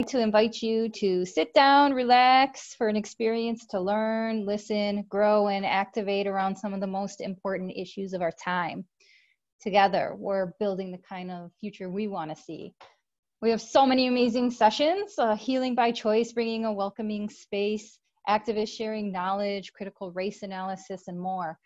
to invite you to sit down, relax for an experience to learn, listen, grow, and activate around some of the most important issues of our time. Together, we're building the kind of future we want to see. We have so many amazing sessions, healing by choice, bringing a welcoming space, activists sharing knowledge, critical race analysis, and more.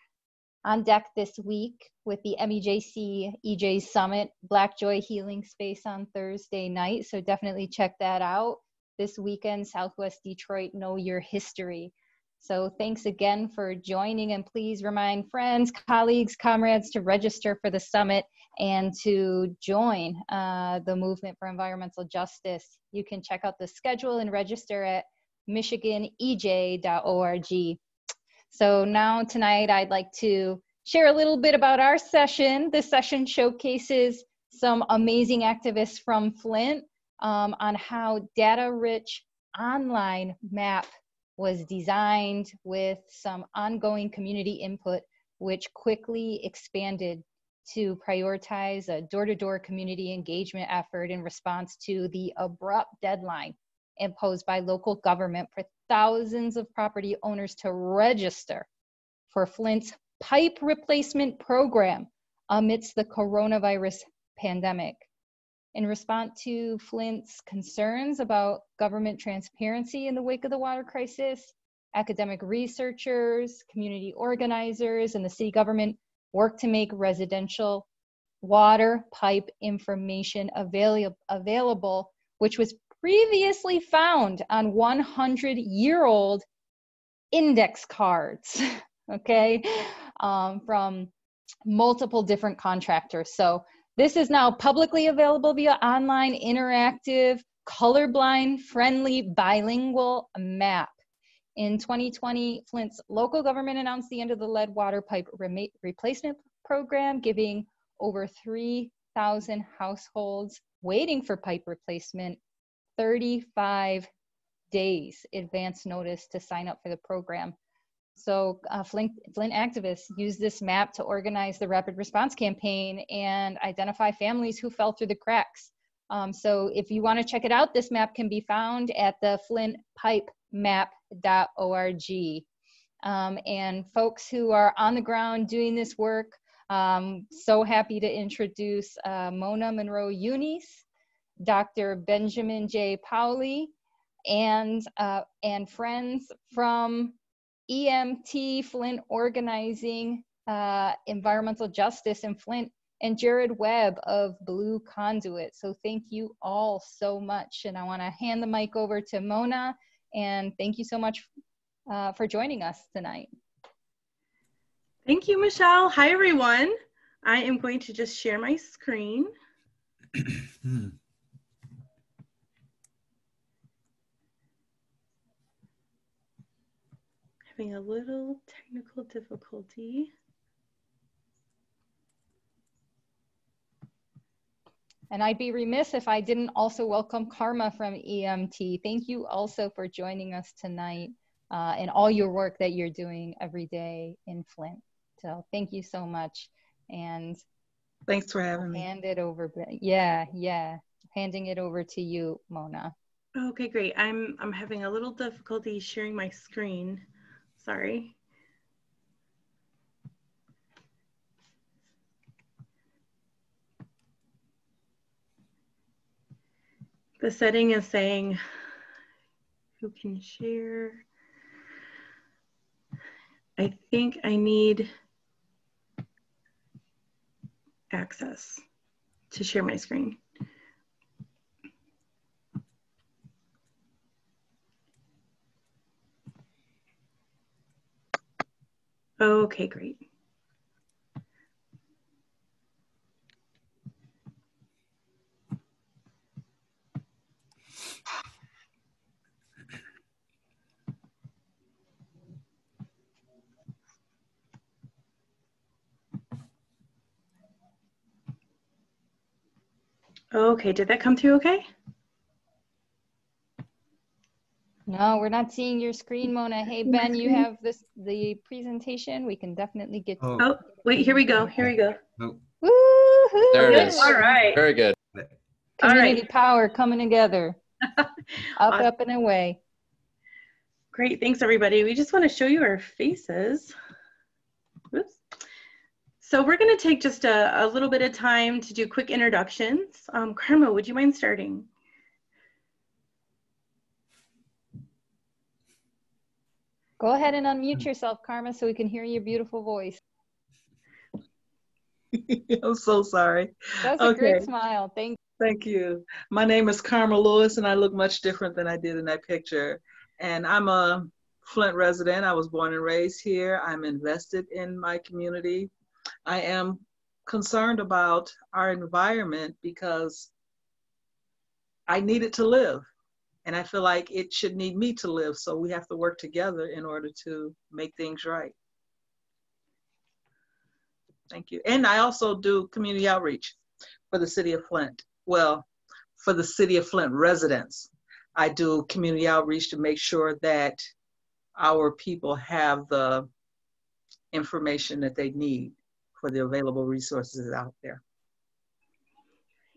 On deck this week with the MEJC EJ Summit, Black Joy Healing Space on Thursday night. So definitely check that out. This weekend, Southwest Detroit, Know Your History. So thanks again for joining, and please remind friends, colleagues, comrades to register for the summit and to join the movement for environmental justice. You can check out the schedule and register at michiganej.org. So now tonight I'd like to share a little bit about our session. This session showcases some amazing activists from Flint on how data-rich online map was designed with some ongoing community input, which quickly expanded to prioritize a door-to-door community engagement effort in response to the abrupt deadline imposed by local government for thousands of property owners to register for Flint's pipe replacement program amidst the coronavirus pandemic. In response to Flint's concerns about government transparency in the wake of the water crisis, academic researchers, community organizers, and the city government worked to make residential water pipe information available, which was previously found on 100-year-old index cards, okay, from multiple different contractors. So this is now publicly available via online, interactive, colorblind-friendly, bilingual map. In 2020, Flint's local government announced the end of the lead water pipe replacement program, giving over 3,000 households waiting for pipe replacement 35 days advance notice to sign up for the program. So Flint activists used this map to organize the rapid response campaign and identify families who fell through the cracks. So if you want to check it out, this map can be found at the flintpipemap.org. And folks who are on the ground doing this work, so happy to introduce Mona Monroe Eunice, Dr. Benjamin J. Powley, and friends from EMT Flint Organizing Environmental Justice in Flint, and Jared Webb of Blue Conduit. So thank you all so much. And I want to hand the mic over to Mona, and thank you so much for joining us tonight. Thank you, Michelle. Hi, everyone. I am going to just share my screen. Having a little technical difficulty. And I'd be remiss if I didn't also welcome Karma from EMT. Thank you also for joining us tonight and all your work that you're doing every day in Flint. So thank you so much. And thanks for having me. Hand it over. Handing it over to you, Mona. Okay, great. I'm having a little difficulty sharing my screen. Sorry. The setting is saying who can share. I think I need access to share my screen. Okay, great. Okay, did that come through okay? No, we're not seeing your screen, Mona. Hey, Ben, you have the presentation. We can definitely get. Oh, wait, here we go. Here we go. Oh. Woohoo! There it is. All right. Very good. Community power coming together. Up and away. Great, thanks everybody. We just want to show you our faces. Oops. So we're going to take just a little bit of time to do quick introductions. Karma, would you mind starting? Go ahead and unmute yourself, Karma, so we can hear your beautiful voice. I'm so sorry. That's a great smile. Thank you. My name is Karma Lewis, and I look much different than I did in that picture. And I'm a Flint resident. I was born and raised here. I'm invested in my community. I am concerned about our environment because I need it to live. And I feel like it should need me to live. So we have to work together in order to make things right. Thank you. And I also do community outreach for the city of Flint. Well, for the city of Flint residents. I do community outreach to make sure that our people have the information that they need for the available resources out there.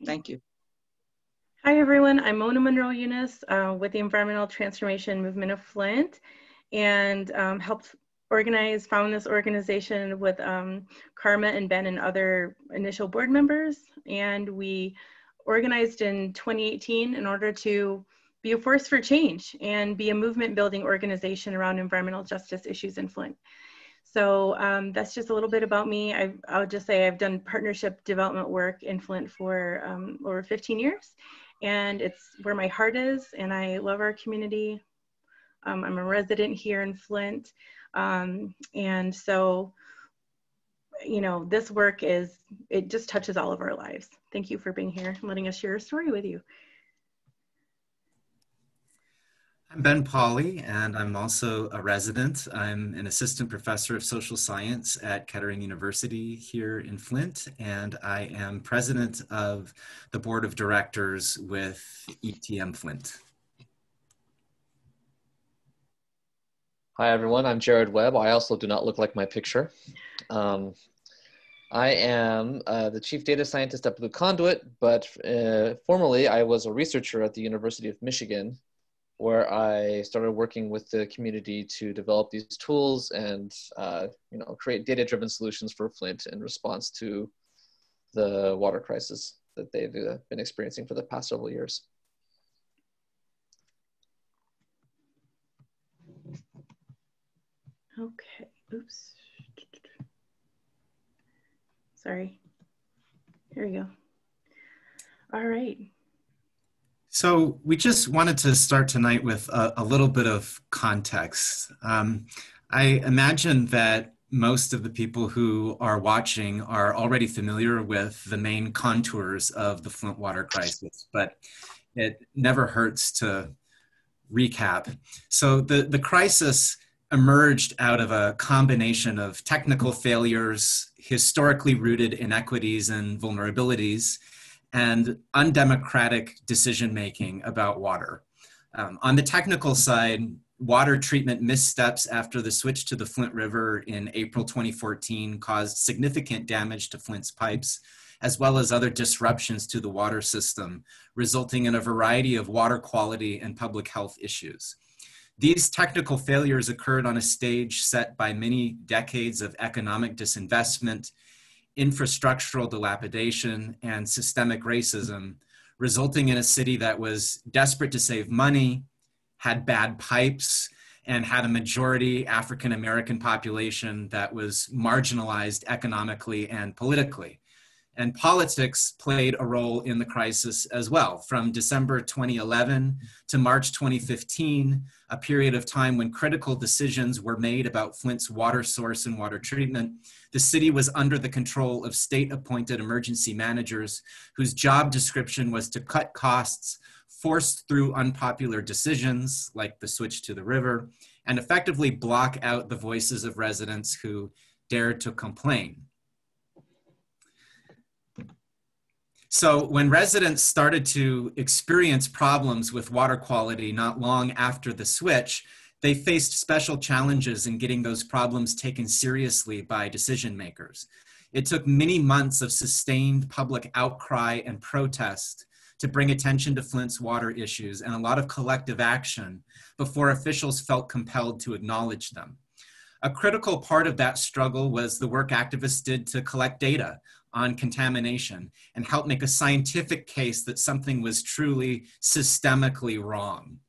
Thank you. Hi everyone, I'm Mona Monroe Eunice with the Environmental Transformation Movement of Flint, and helped found this organization with Karma and Ben and other initial board members. And we organized in 2018 in order to be a force for change and be a movement building organization around environmental justice issues in Flint. So that's just a little bit about me. I would just say I've done partnership development work in Flint for over 15 years. And it's where my heart is, and I love our community. I'm a resident here in Flint. And so, you know, this work it just touches all of our lives. Thank you for being here and letting us share a story with you. I'm Ben Pauley, and I'm also a resident. I'm an assistant professor of social science at Kettering University here in Flint, and I am president of the board of directors with ETM Flint. Hi everyone, I'm Jared Webb. I also do not look like my picture. I am the chief data scientist at Blue Conduit, but formerly I was a researcher at the University of Michigan, where I started working with the community to develop these tools and create data-driven solutions for Flint in response to the water crisis that they've been experiencing for the past several years. Okay, oops. Sorry, here we go. All right. So we just wanted to start tonight with a little bit of context. I imagine that most of the people who are watching are already familiar with the main contours of the Flint water crisis, but it never hurts to recap. So the crisis emerged out of a combination of technical failures, historically rooted inequities and vulnerabilities, and undemocratic decision-making about water. On the technical side, water treatment missteps after the switch to the Flint River in April 2014 caused significant damage to Flint's pipes, as well as other disruptions to the water system, resulting in a variety of water quality and public health issues. These technical failures occurred on a stage set by many decades of economic disinvestment, infrastructural dilapidation, and systemic racism, resulting in a city that was desperate to save money, had bad pipes, and had a majority African-American population that was marginalized economically and politically. And politics played a role in the crisis as well. From December 2011 to March 2015, a period of time when critical decisions were made about Flint's water source and water treatment, the city was under the control of state-appointed emergency managers whose job description was to cut costs, force through unpopular decisions like the switch to the river, and effectively block out the voices of residents who dared to complain. So when residents started to experience problems with water quality not long after the switch, they faced special challenges in getting those problems taken seriously by decision makers. It took many months of sustained public outcry and protest to bring attention to Flint's water issues and a lot of collective action before officials felt compelled to acknowledge them. A critical part of that struggle was the work activists did to collect data on contamination and help make a scientific case that something was truly systemically wrong.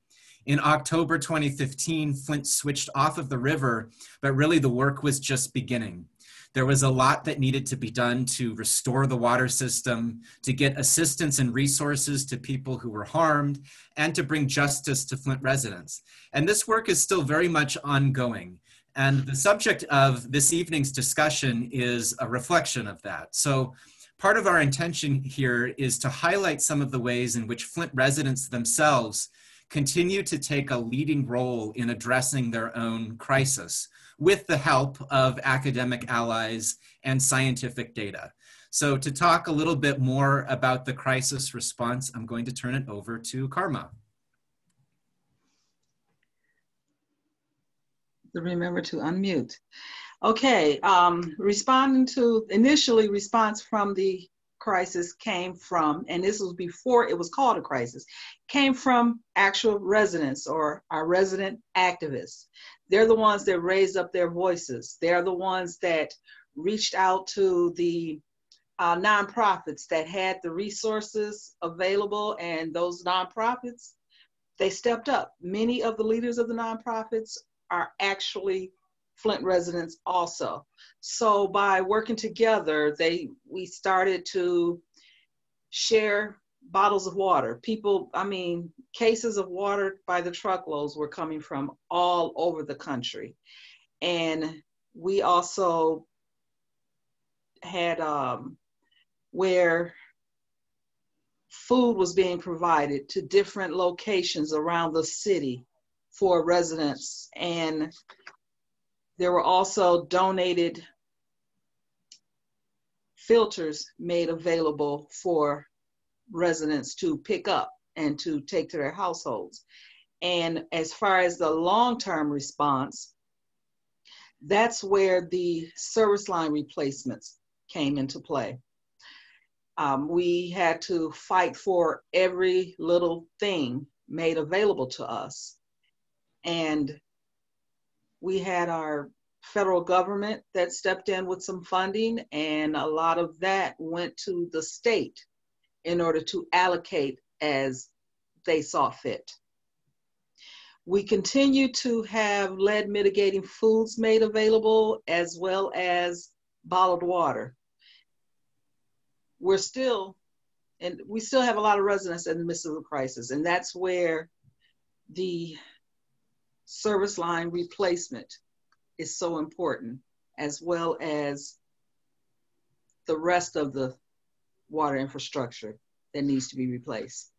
In October 2015, Flint switched off of the river, but really the work was just beginning. There was a lot that needed to be done to restore the water system, to get assistance and resources to people who were harmed, and to bring justice to Flint residents. And this work is still very much ongoing. And the subject of this evening's discussion is a reflection of that. So part of our intention here is to highlight some of the ways in which Flint residents themselves continue to take a leading role in addressing their own crisis with the help of academic allies and scientific data. So to talk a little bit more about the crisis response, I'm going to turn it over to Karma. Remember to unmute. Okay, initially response from the crisis came from, and this was before it was called a crisis, came from actual residents or our resident activists. They're the ones that raised up their voices. They're the ones that reached out to the nonprofits that had the resources available, and those nonprofits, they stepped up. Many of the leaders of the nonprofits are actually Flint residents also. So by working together, we started to share bottles of water. Cases of water by the truckloads were coming from all over the country. And we also had where food was being provided to different locations around the city for residents. And there were also donated filters made available for residents to pick up and to take to their households. And as far as the long-term response, that's where the service line replacements came into play. We had to fight for every little thing made available to us. And we had our federal government that stepped in with some funding, and a lot of that went to the state in order to allocate as they saw fit. We continue to have lead mitigating foods made available as well as bottled water. We still have a lot of residents in the midst of the crisis, and that's where the service line replacement is so important, as well as the rest of the water infrastructure that needs to be replaced.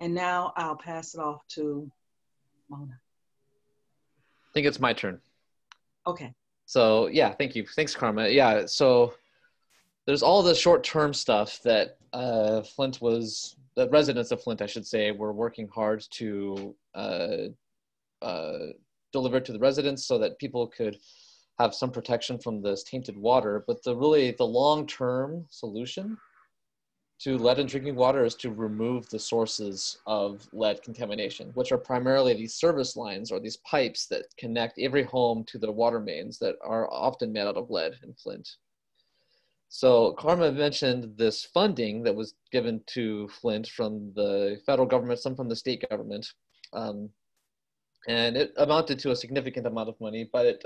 And now I'll pass it off to Mona. I think it's my turn. Okay. So yeah, thank you. Thanks, Karma. Yeah, so there's all the short-term stuff that the residents of Flint, I should say, were working hard to deliver to the residents so that people could have some protection from this tainted water. But the long-term solution to lead in drinking water is to remove the sources of lead contamination, which are primarily these service lines or these pipes that connect every home to the water mains that are often made out of lead in Flint. So Karma mentioned this funding that was given to Flint from the federal government, some from the state government. And it amounted to a significant amount of money, but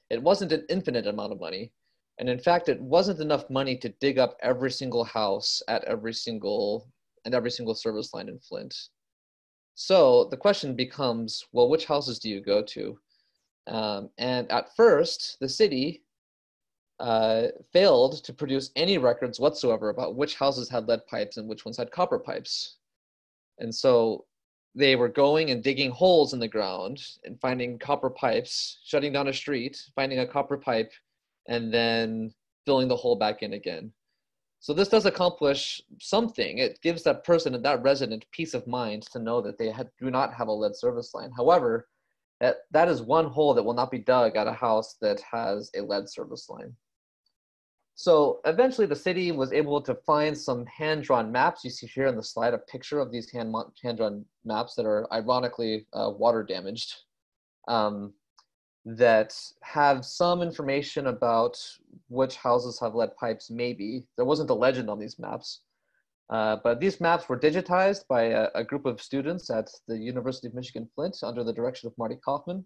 it wasn't an infinite amount of money. And in fact, it wasn't enough money to dig up every single house at every single service line in Flint. So the question becomes, well, which houses do you go to? And at first, the city failed to produce any records whatsoever about which houses had lead pipes and which ones had copper pipes. And so they were going and digging holes in the ground and finding copper pipes, shutting down a street, finding a copper pipe, and then filling the hole back in again. So this does accomplish something. It gives that person and that resident peace of mind to know that they do not have a lead service line. However, that is one hole that will not be dug at a house that has a lead service line. So eventually the city was able to find some hand-drawn maps. You see here in the slide a picture of these hand-drawn maps that are ironically water damaged, that have some information about which houses have lead pipes maybe. There wasn't a legend on these maps. But these maps were digitized by a group of students at the University of Michigan Flint under the direction of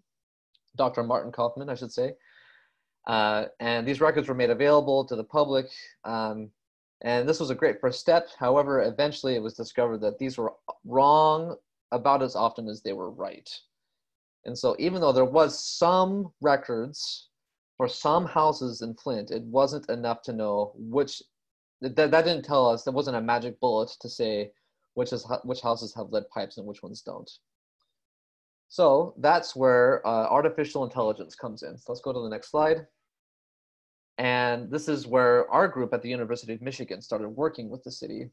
Dr. Martin Kaufman, I should say. And these records were made available to the public. And this was a great first step. However, eventually it was discovered that these were wrong about as often as they were right. And so even though there was some records for some houses in Flint, it wasn't enough to know which, that didn't tell us, there wasn't a magic bullet to say which houses have lead pipes and which ones don't. So that's where artificial intelligence comes in. So let's go to the next slide. And this is where our group at the University of Michigan started working with the city.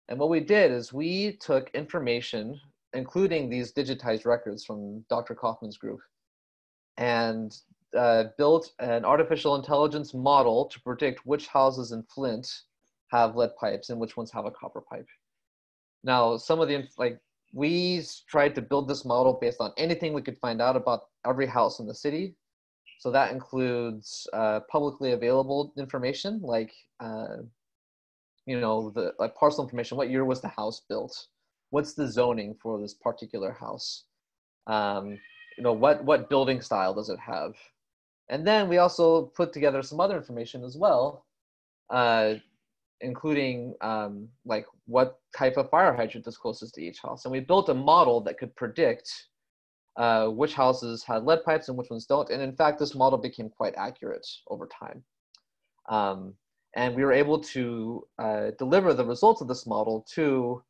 And what we did is we took information, including these digitized records from Dr. Kaufman's group, and built an artificial intelligence model to predict which houses in Flint have lead pipes and which ones have a copper pipe. Now, some of the, we tried to build this model based on anything we could find out about every house in the city. So that includes publicly available information, like, like parcel information. What year was the house built? What's the zoning for this particular house? What building style does it have? And then we also put together some other information as well, including like what type of fire hydrant is closest to each house. And we built a model that could predict which houses had lead pipes and which ones don't. And in fact, this model became quite accurate over time. And we were able to deliver the results of this model to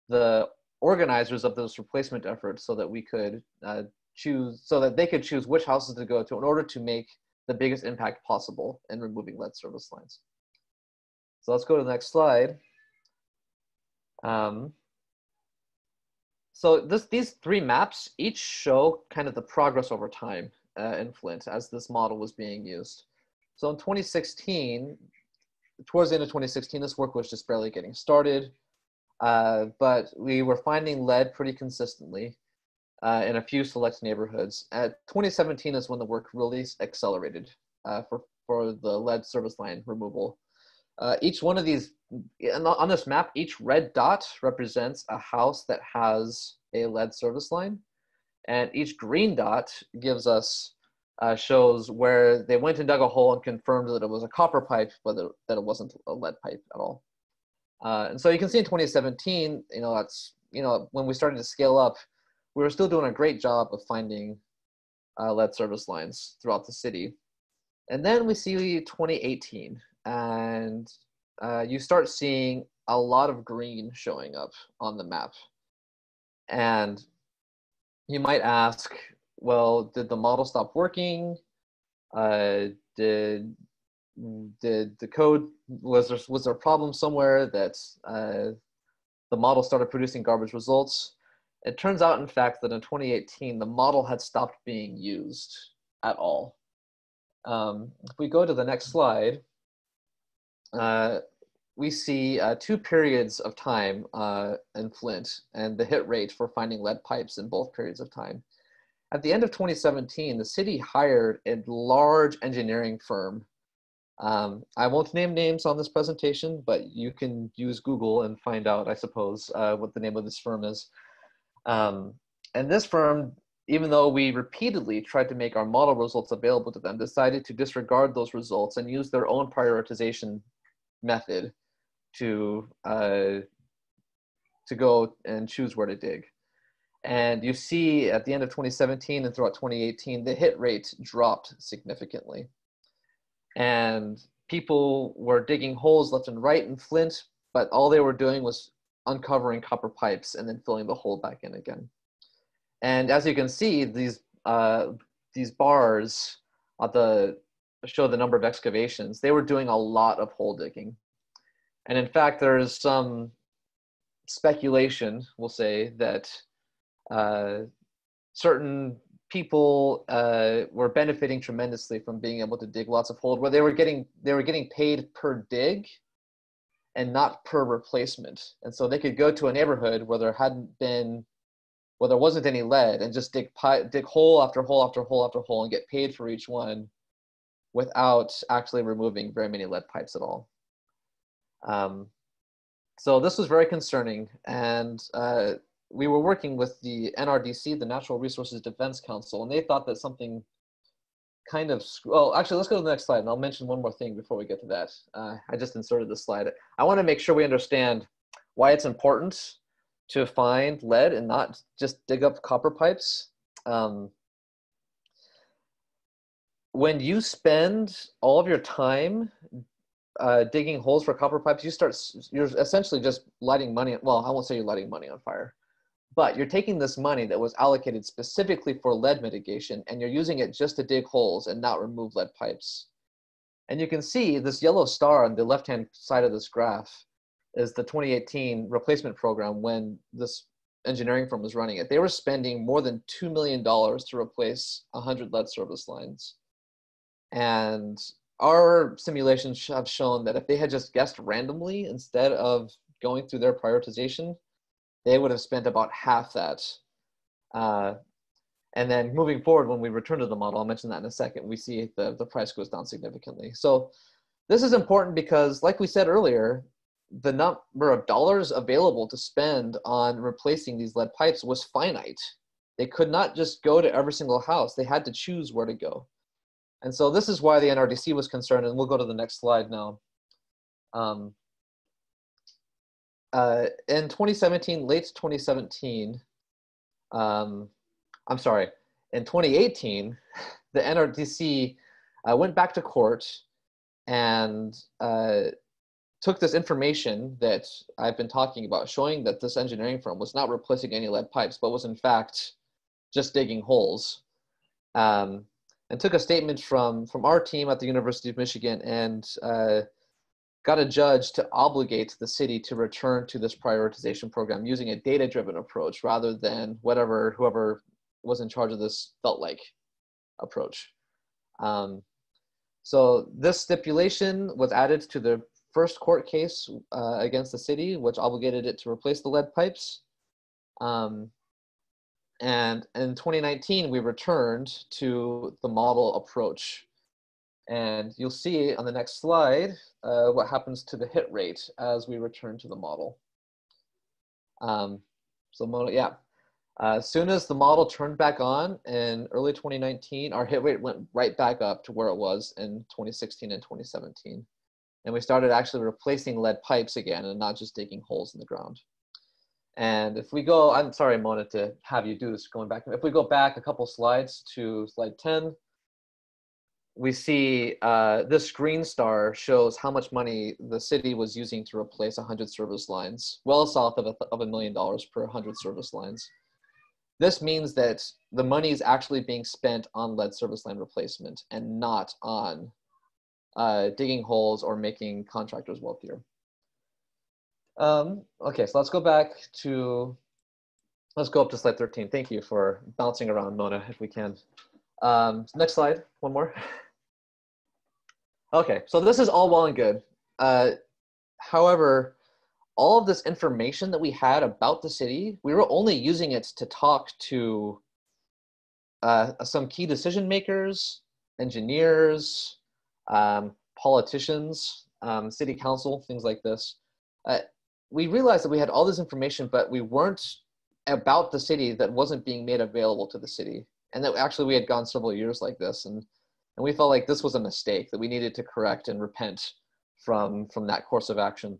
the organizers of those replacement efforts so that we could they could choose which houses to go to in order to make the biggest impact possible in removing lead service lines. So let's go to the next slide. So these three maps each show kind of the progress over time in Flint as this model was being used. So in 2016, towards the end of 2016, this work was just barely getting started, but we were finding lead pretty consistently in a few select neighborhoods. 2017 is when the work really accelerated for the lead service line removal. Each one of these, on this map, each red dot represents a house that has a lead service line. And each green dot gives us, shows where they went and dug a hole and confirmed that it was a copper pipe, but that it wasn't a lead pipe at all. And so you can see in 2017, when we started to scale up, we were still doing a great job of finding lead service lines throughout the city. And then we see 2018. And you start seeing a lot of green showing up on the map. And you might ask, well, did the model stop working? Did the code, was there a problem somewhere that the model started producing garbage results? It turns out, in fact, that in 2018, the model had stopped being used at all. If we go to the next slide, we see 2 periods of time in Flint and the hit rate for finding lead pipes in both periods of time. At the end of 2017, the city hired a large engineering firm. I won't name names on this presentation, but you can use Google and find out, I suppose, what the name of this firm is. And this firm, even though we repeatedly tried to make our model results available to them, decided to disregard those results and use their own prioritization method to go and choose where to dig. And you see at the end of 2017 and throughout 2018, the hit rate dropped significantly. And people were digging holes left and right in Flint, but all they were doing was uncovering copper pipes and then filling the hole back in again. And as you can see, these bars show the number of excavations. They were doing a lot of hole digging. And in fact, there is some speculation, we'll say, that certain people were benefiting tremendously from being able to dig lots of holes, where they were getting paid per dig and not per replacement. And so they could go to a neighborhood where there wasn't any lead and just dig hole after hole after hole after hole and get paid for each one without actually removing very many lead pipes at all. So this was very concerning, and we were working with the NRDC, the Natural Resources Defense Council, and they thought that something kind of, well, actually, let's go to the next slide, and I'll mention one more thing before we get to that. I just inserted this slide. I want to make sure we understand why it's important to find lead and not just dig up copper pipes. When you spend all of your time digging holes for copper pipes, you're essentially just lighting money. Well, I won't say you're lighting money on fire, but you're taking this money that was allocated specifically for lead mitigation, and you're using it just to dig holes and not remove lead pipes. And you can see this yellow star on the left-hand side of this graph is the 2018 replacement program when this engineering firm was running it. They were spending more than $2 million to replace 100 lead service lines. And our simulations have shown that if they had just guessed randomly instead of going through their prioritization, they would have spent about half that. And then moving forward, when we return to the model, I'll mention that in a second, we see the price goes down significantly. So this is important because, like we said earlier, the number of dollars available to spend on replacing these lead pipes was finite. They could not just go to every single house. They had to choose where to go. And so this is why the NRDC was concerned, and we'll go to the next slide now. In 2017, late 2017, I'm sorry, in 2018, the NRDC went back to court and took this information that I've been talking about, showing that this engineering firm was not replacing any lead pipes, but was in fact just digging holes. And took a statement from our team at the University of Michigan and got a judge to obligate the city to return to this prioritization program using a data-driven approach rather than whoever was in charge of this felt like approach. So this stipulation was added to the first court case against the city, which obligated it to replace the lead pipes. And in 2019, we returned to the model approach. And you'll see on the next slide what happens to the hit rate as we return to the model. As soon as the model turned back on in early 2019, our hit rate went right back up to where it was in 2016 and 2017. And we started actually replacing lead pipes again and not just digging holes in the ground. And if we go, I'm sorry, Mona, to have you do this, going back. If we go back a couple slides to slide 10, we see this green star shows how much money the city was using to replace 100 service lines, well south of $1 million per 100 service lines. This means that the money is actually being spent on lead service line replacement and not on digging holes or making contractors wealthier. Okay, so let's go up to slide 13. Thank you for bouncing around, Mona, if we can. Next slide, one more. Okay, so this is all well and good. However, all of this information that we had about the city, we were only using it to talk to some key decision makers, engineers, politicians, city council, things like this. We realized that we had all this information, but we weren't about the city that wasn't being made available to the city. And that actually we had gone several years like this. And we felt like this was a mistake that we needed to correct and repent from that course of action.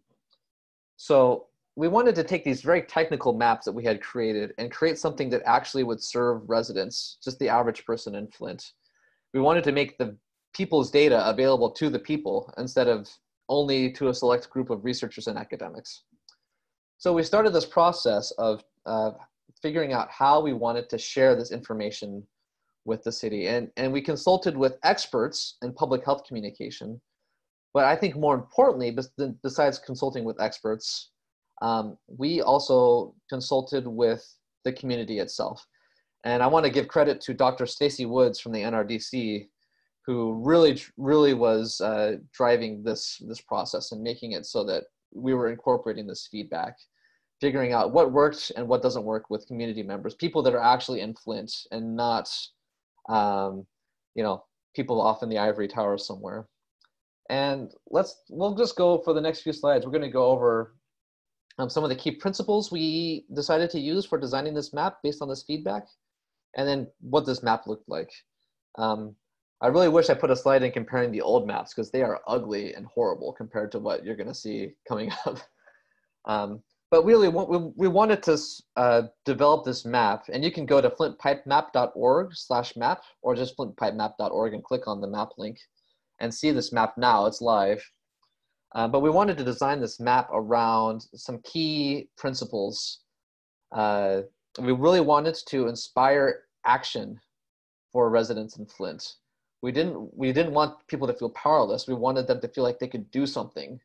So we wanted to take these very technical maps that we had created and create something that actually would serve residents, just the average person in Flint. We wanted to make the people's data available to the people instead of only to a select group of researchers and academics. So we started this process of figuring out how we wanted to share this information with the city. And we consulted with experts in public health communication. But I think more importantly, besides consulting with experts, we also consulted with the community itself. And I want to give credit to Dr. Stacy Woods from the NRDC, who really was driving this process and making it so that we were incorporating this feedback, figuring out what worked and what doesn't work with community members, people that are actually in Flint and not, you know, people off in the ivory tower somewhere. And we'll just go for the next few slides. We're going to go over some of the key principles we decided to use for designing this map based on this feedback, and then what this map looked like. I really wish I put a slide in comparing the old maps, because they are ugly and horrible compared to what you're going to see coming up. But really, we wanted to develop this map, and you can go to flintpipemap.org/map, or just flintpipemap.org and click on the map link and see this map now. It's live. But we wanted to design this map around some key principles. We really wanted to inspire action for residents in Flint. We didn't want people to feel powerless. We wanted them to feel like they could do something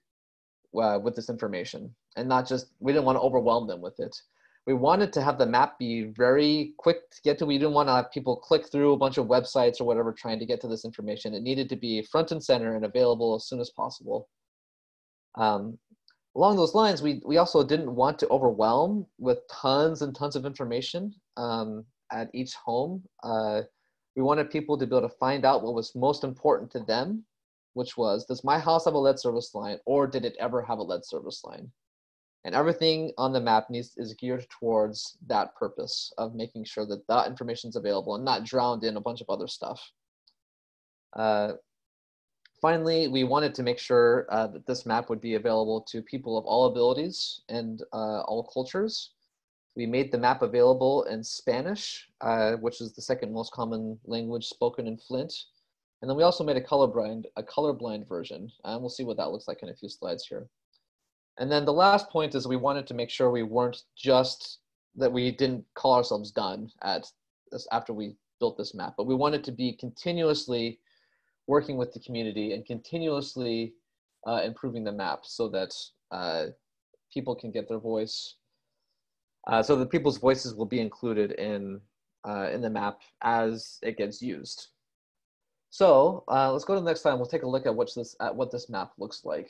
with this information, and not just, we didn't want to overwhelm them with it. We wanted to have the map be very quick to get to. We didn't want to have people click through a bunch of websites or whatever trying to get to this information. It needed to be front and center and available as soon as possible. Along those lines, we also didn't want to overwhelm with tons and tons of information at each home. We wanted people to be able to find out what was most important to them, which was, does my house have a lead service line, or did it ever have a lead service line? And everything on the map is geared towards that purpose of making sure that that information is available and not drowned in a bunch of other stuff. Finally, we wanted to make sure that this map would be available to people of all abilities and all cultures. We made the map available in Spanish, which is the second most common language spoken in Flint. And then we also made a colorblind version. And we'll see what that looks like in a few slides here. And then the last point is we wanted to make sure we weren't just, that we didn't call ourselves done at this after we built this map, but we wanted to be continuously working with the community and continuously improving the map so that people can get their voice, so that people's voices will be included in the map as it gets used. So let's go to the next slide. We'll take a look at what this map looks like.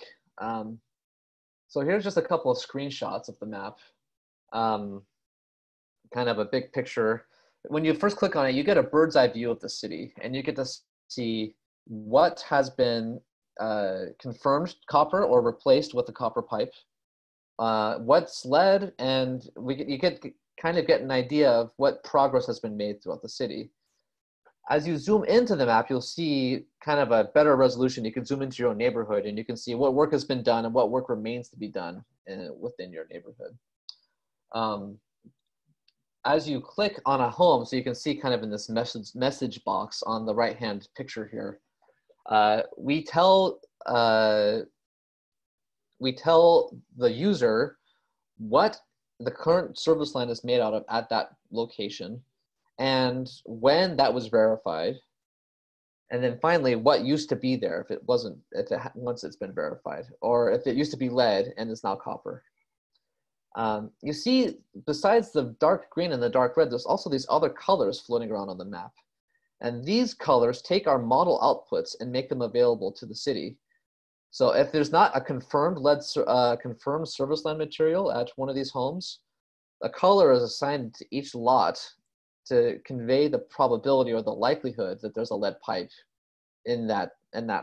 So here's just a couple of screenshots of the map, kind of a big picture. When you first click on it, you get a bird's eye view of the city, and you get to see what has been confirmed copper or replaced with a copper pipe, what's lead, and you kind of get an idea of what progress has been made throughout the city. As you zoom into the map, you'll see kind of a better resolution. You can zoom into your own neighborhood, and you can see what work has been done and what work remains to be done within your neighborhood. As you click on a home, so you can see kind of in this message box on the right-hand picture here, we tell the user what the current service line is made out of at that location, and when that was verified, and then finally what used to be there once it's been verified, or if it used to be lead and is now copper. You see, besides the dark green and the dark red, there's also these other colors floating around on the map. And these colors take our model outputs and make them available to the city. So if there's not a confirmed confirmed service line material at one of these homes, a color is assigned to each lot to convey the probability or the likelihood that there's a lead pipe in that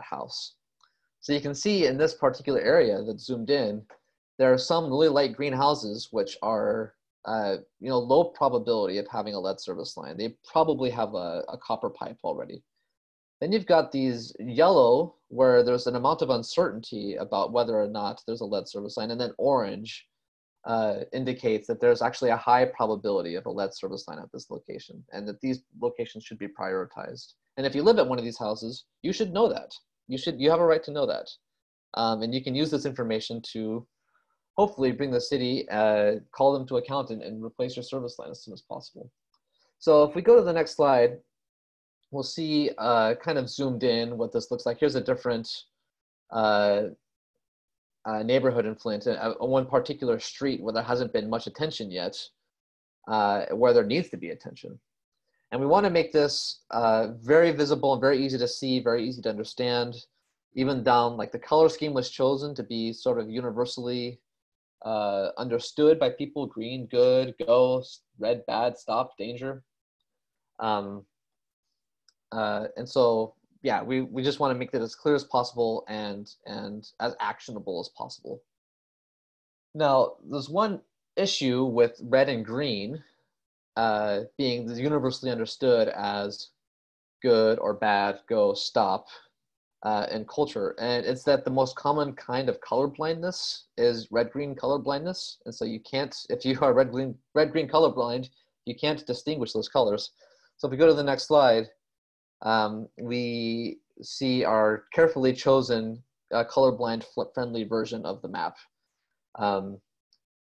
house. So you can see in this particular area that's zoomed in, there are some really light green houses which are low probability of having a lead service line. They probably have a copper pipe already. Then you've got these yellow where there's an amount of uncertainty about whether or not there's a lead service line, and then orange indicates that there's actually a high probability of a lead service line at this location, and that these locations should be prioritized. And if you live at one of these houses, you should know that. You have a right to know that. And you can use this information to hopefully bring the city, call them to account and replace your service line as soon as possible. So if we go to the next slide, we'll see kind of zoomed in what this looks like. Here's a different neighborhood in Flint, one particular street where there hasn't been much attention yet, where there needs to be attention. And we want to make this very visible and very easy to see, very easy to understand. Even down, like the color scheme was chosen to be sort of universally understood by people: green, good, go; red, bad, stop, danger. And so, yeah, we just want to make that as clear as possible and as actionable as possible. Now, there's one issue with red and green being universally understood as good or bad, go, stop, in culture. And it's that the most common kind of color blindness is red-green color blindness. And so you can't, if you are red-green colorblind, you can't distinguish those colors. So if we go to the next slide, we see our carefully chosen colorblind-friendly version of the map.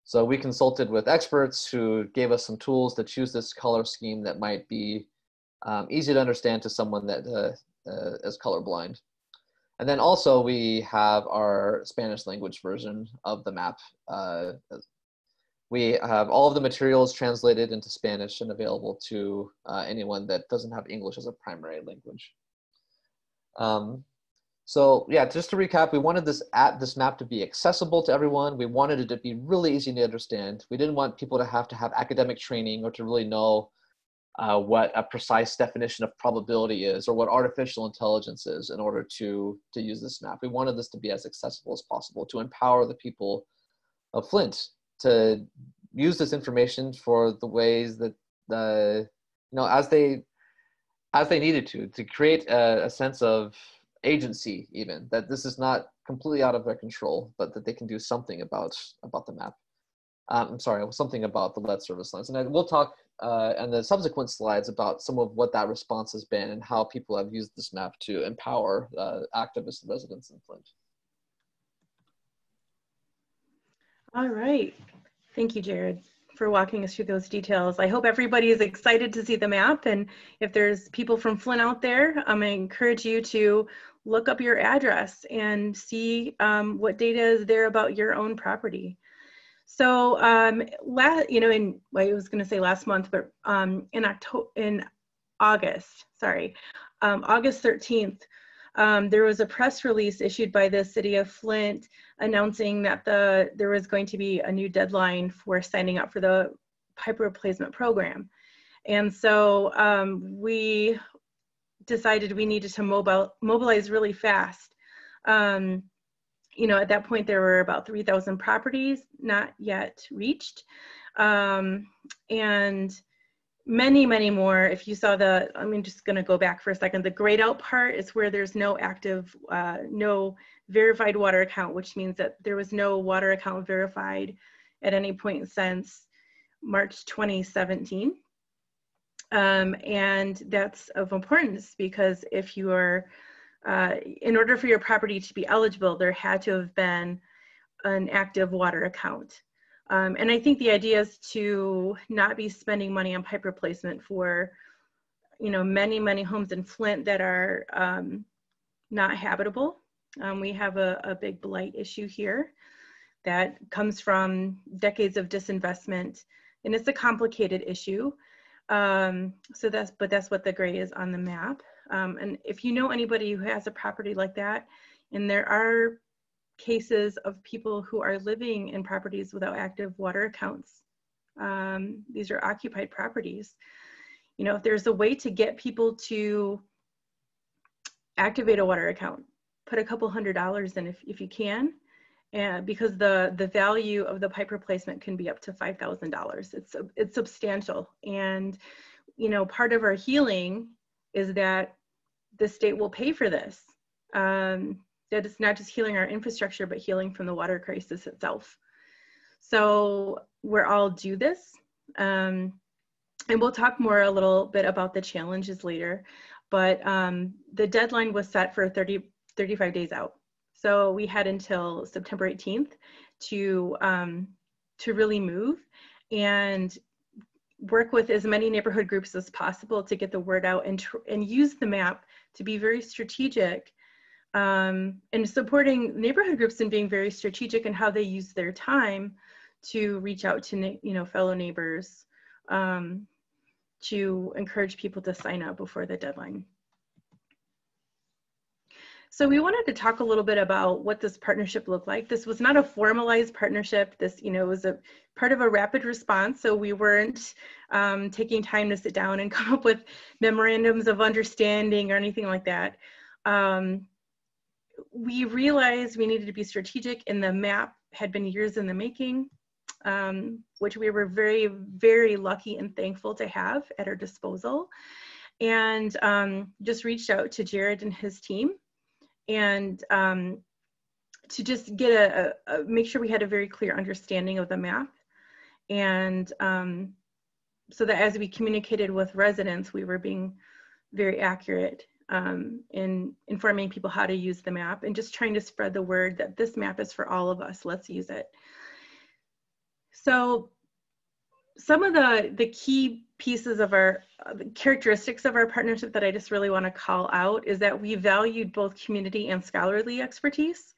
So we consulted with experts who gave us some tools to choose this color scheme that might be easy to understand to someone that is colorblind. And then also we have our Spanish language version of the map. We have all of the materials translated into Spanish and available to anyone that doesn't have English as a primary language. So yeah, just to recap, we wanted this map to be accessible to everyone. We wanted it to be really easy to understand. We didn't want people to have academic training or to really know what a precise definition of probability is or what artificial intelligence is in order to use this map. We wanted this to be as accessible as possible, to empower the people of Flint to use this information for the ways that, as they needed to create a sense of agency, even that this is not completely out of their control, but that they can do something about the map. I'm sorry, something about the lead service lines. And we'll talk in the subsequent slides about some of what that response has been and how people have used this map to empower activists and residents in Flint. All right. Thank you, Jared, for walking us through those details. I hope everybody is excited to see the map. And if there's people from Flint out there, I encourage you to look up your address and see what data is there about your own property. So, I was going to say last month, but in August 13th, there was a press release issued by the city of Flint announcing that there was going to be a new deadline for signing up for the pipe replacement program. And so we decided we needed to mobilize really fast. At that point, there were about 3,000 properties not yet reached. And many, many more. If you saw I'm just going to go back for a second. The grayed out part is where there's no active, no verified water account, which means that there was no water account verified at any point since March 2017. And that's of importance because if you are, in order for your property to be eligible, there had to have been an active water account. And I think the idea is to not be spending money on pipe replacement for, many, many homes in Flint that are not habitable. We have a big blight issue here that comes from decades of disinvestment, and it's a complicated issue. But that's what the gray is on the map. And if you know anybody who has a property like that, and there are cases of people who are living in properties without active water accounts. These are occupied properties. If there's a way to get people to activate a water account, put a couple $100s in if you can, and because the value of the pipe replacement can be up to $5,000. It's substantial. And part of our healing is that the state will pay for this. That it's not just healing our infrastructure, but healing from the water crisis itself. So we're all due this. And we'll talk more a little bit about the challenges later, but the deadline was set for 35 days out. So we had until September 18th to really move and work with as many neighborhood groups as possible to get the word out and use the map to be very strategic and supporting neighborhood groups and being very strategic in how they use their time to reach out to fellow neighbors to encourage people to sign up before the deadline. So we wanted to talk a little bit about what this partnership looked like. This was not a formalized partnership. This, was a part of a rapid response. So we weren't taking time to sit down and come up with memorandums of understanding or anything like that. We realized we needed to be strategic, and the map had been years in the making, which we were very, very lucky and thankful to have at our disposal. And just reached out to Jared and his team, and to just get make sure we had a very clear understanding of the map. And so that as we communicated with residents, we were being very accurate in informing people how to use the map, and just trying to spread the word that this map is for all of us, let's use it. So some of the key pieces of our characteristics of our partnership that I just really want to call out is that we valued both community and scholarly expertise.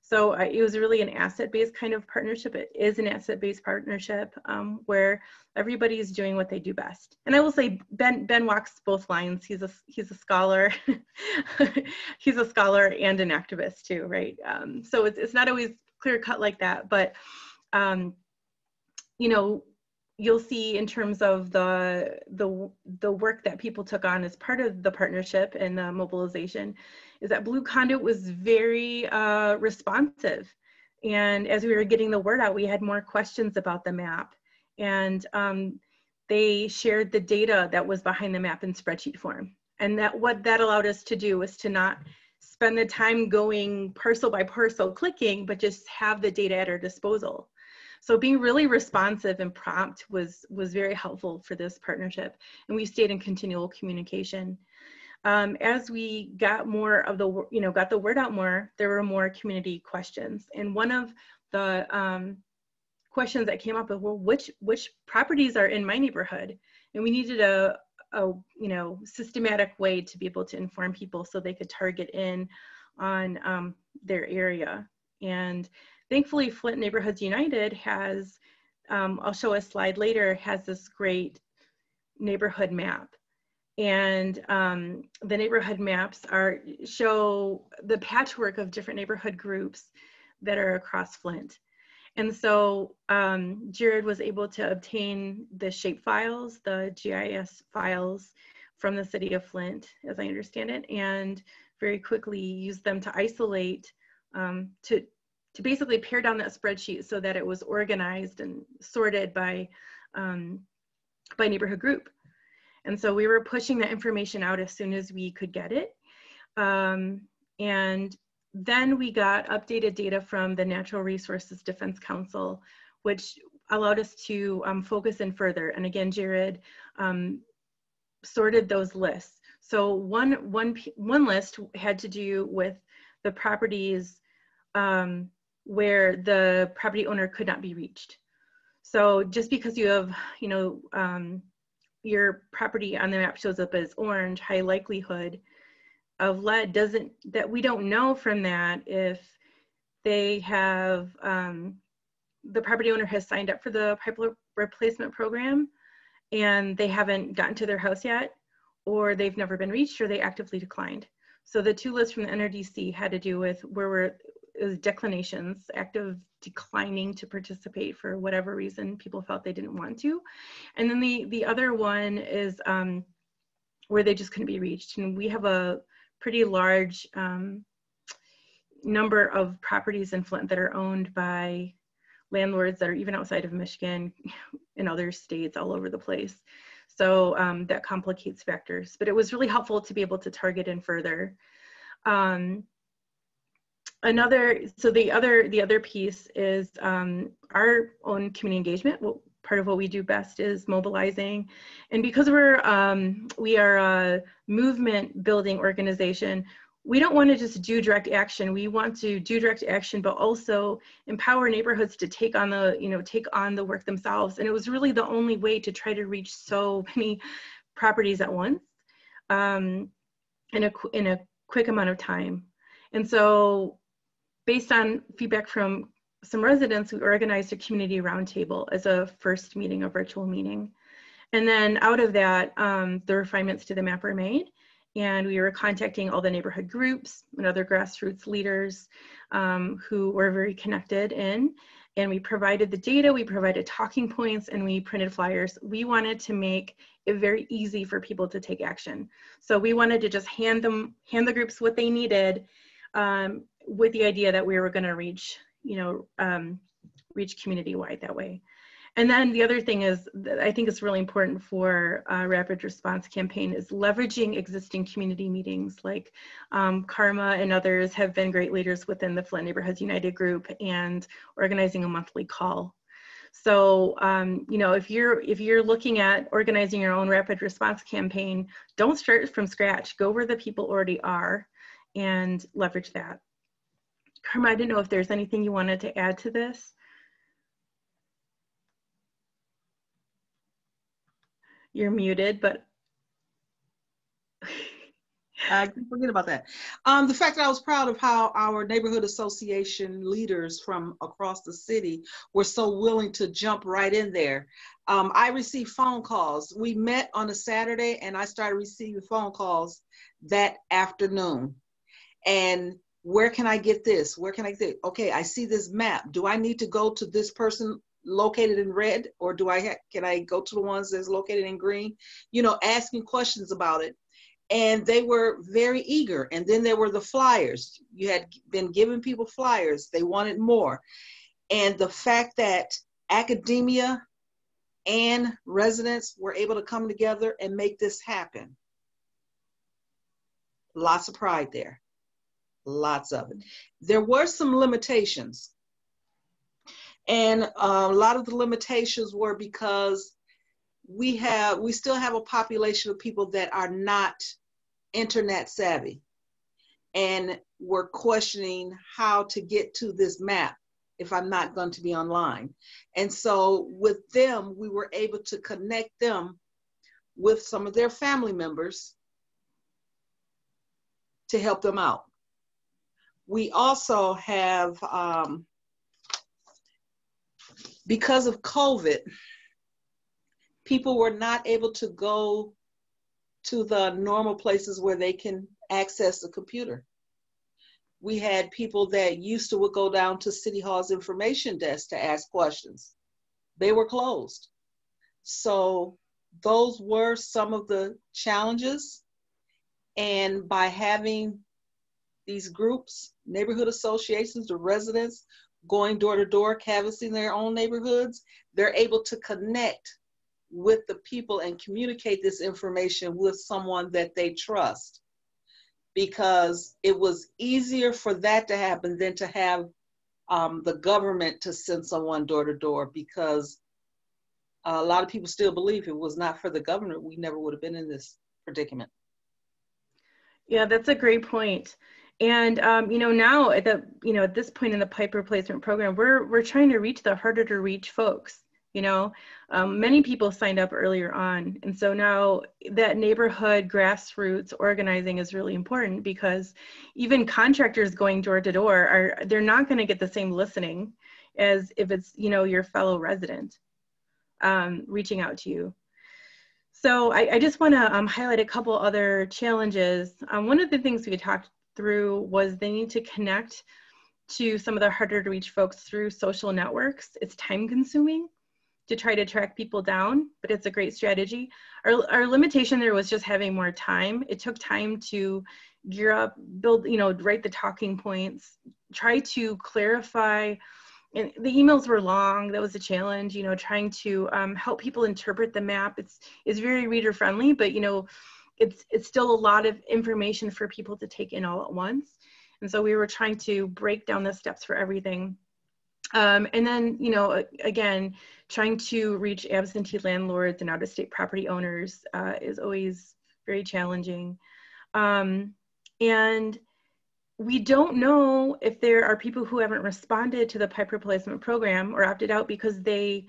So it was really an asset-based kind of partnership. It is an asset-based partnership where everybody's doing what they do best. And I will say Ben walks both lines. He's a scholar. He's a scholar and an activist too, right? So it's not always clear cut like that, but you'll see in terms of the work that people took on as part of the partnership and the mobilization, is that Blue Conduit was very responsive. And as we were getting the word out, we had more questions about the map. And they shared the data that was behind the map in spreadsheet form. And what that allowed us to do was to not spend the time going parcel by parcel clicking, but just have the data at our disposal. So being really responsive and prompt was very helpful for this partnership, and we stayed in continual communication. As we got more of the, got the word out more, there were more community questions. And one of the questions that came up was, well, which properties are in my neighborhood? And we needed a systematic way to be able to inform people so they could target in on their area. And thankfully, Flint Neighborhoods United has, I'll show a slide later, has this great neighborhood map. And the neighborhood maps show the patchwork of different neighborhood groups that are across Flint. And so Jared was able to obtain the shape files, the GIS files from the city of Flint, as I understand it, and very quickly use them to isolate, to basically pare down that spreadsheet so that it was organized and sorted by neighborhood group. And so we were pushing that information out as soon as we could get it. And then we got updated data from the Natural Resources Defense Council, which allowed us to focus in further. And again, Jared sorted those lists. So one list had to do with the properties where the property owner could not be reached. So just because you have, your property on the map shows up as orange, high likelihood of lead that we don't know from that if they have, the property owner has signed up for the pipe replacement program and they haven't gotten to their house yet, or they've never been reached, or they actively declined. So the two lists from the NRDC had to do with declinations, active declining to participate for whatever reason people felt they didn't want to. And then the other one is where they just couldn't be reached. And we have a pretty large number of properties in Flint that are owned by landlords that are even outside of Michigan, in other states, all over the place. So that complicates factors, but it was really helpful to be able to target in further. The other piece is our own community engagement. Part of what we do best is mobilizing. And because we are a movement building organization, we don't want to just do direct action. We want to do direct action, but also empower neighborhoods to take on the work themselves. And it was really the only way to try to reach so many properties at once in a quick amount of time. And so based on feedback from some residents, we organized a community roundtable as a first meeting, a virtual meeting. And then out of that, the refinements to the map were made, and we were contacting all the neighborhood groups and other grassroots leaders who were very connected in, and we provided the data, we provided talking points, and we printed flyers. We wanted to make it very easy for people to take action. So we wanted to just hand the groups what they needed, with the idea that we were going to reach, reach community-wide that way. And then the other thing is that I think is really important for a rapid response campaign is leveraging existing community meetings. Like Karma and others have been great leaders within the Flint Neighborhoods United group and organizing a monthly call. So, if you're looking at organizing your own rapid response campaign, don't start from scratch. Go where the people already are and leverage that. Karma, I didn't know if there's anything you wanted to add to this. You're muted, but I forget about that. The fact that I was proud of how our neighborhood association leaders from across the city were so willing to jump right in there. I received phone calls. We met on a Saturday and I started receiving phone calls that afternoon. And where can I get this? Where can I get it? Okay, I see this map. Do I need to go to this person located in red, or can I go to the ones that's located in green? Asking questions about it. And they were very eager. And then there were the flyers. You had been giving people flyers. They wanted more. And the fact that academia and residents were able to come together and make this happen. Lots of pride there. Lots of it. There were some limitations. And a lot of the limitations were because we still have a population of people that are not internet savvy and were questioning how to get to this map if I'm not going to be online. And so with them, we were able to connect them with some of their family members to help them out. We also have, because of COVID, people were not able to go to the normal places where they can access the computer. We had people that would go down to City Hall's information desk to ask questions. They were closed. So those were some of the challenges. And by having these groups, neighborhood associations, the residents going door to door, canvassing their own neighborhoods, they're able to connect with the people and communicate this information with someone that they trust. Because it was easier for that to happen than to have the government to send someone door to door, because a lot of people still believe if it was not for the government, we never would have been in this predicament. Yeah, that's a great point. And now at at this point in the pipe replacement program, we're trying to reach the harder to reach folks. Many people signed up earlier on, and so now that neighborhood grassroots organizing is really important, because even contractors going door to door they're not going to get the same listening as if it's your fellow resident reaching out to you. So I just want to highlight a couple other challenges. One of the things we talked through was they need to connect to some of the harder to reach folks through social networks. It's time consuming to try to track people down, but it's a great strategy. Our limitation there was just having more time. It took time to gear up, build, write the talking points, try to clarify. And the emails were long. That was a challenge, trying to help people interpret the map. It's very reader friendly, but it's still a lot of information for people to take in all at once. And so we were trying to break down the steps for everything. And then, again, trying to reach absentee landlords and out-of-state property owners is always very challenging. And we don't know if there are people who haven't responded to the pipe replacement program or opted out because they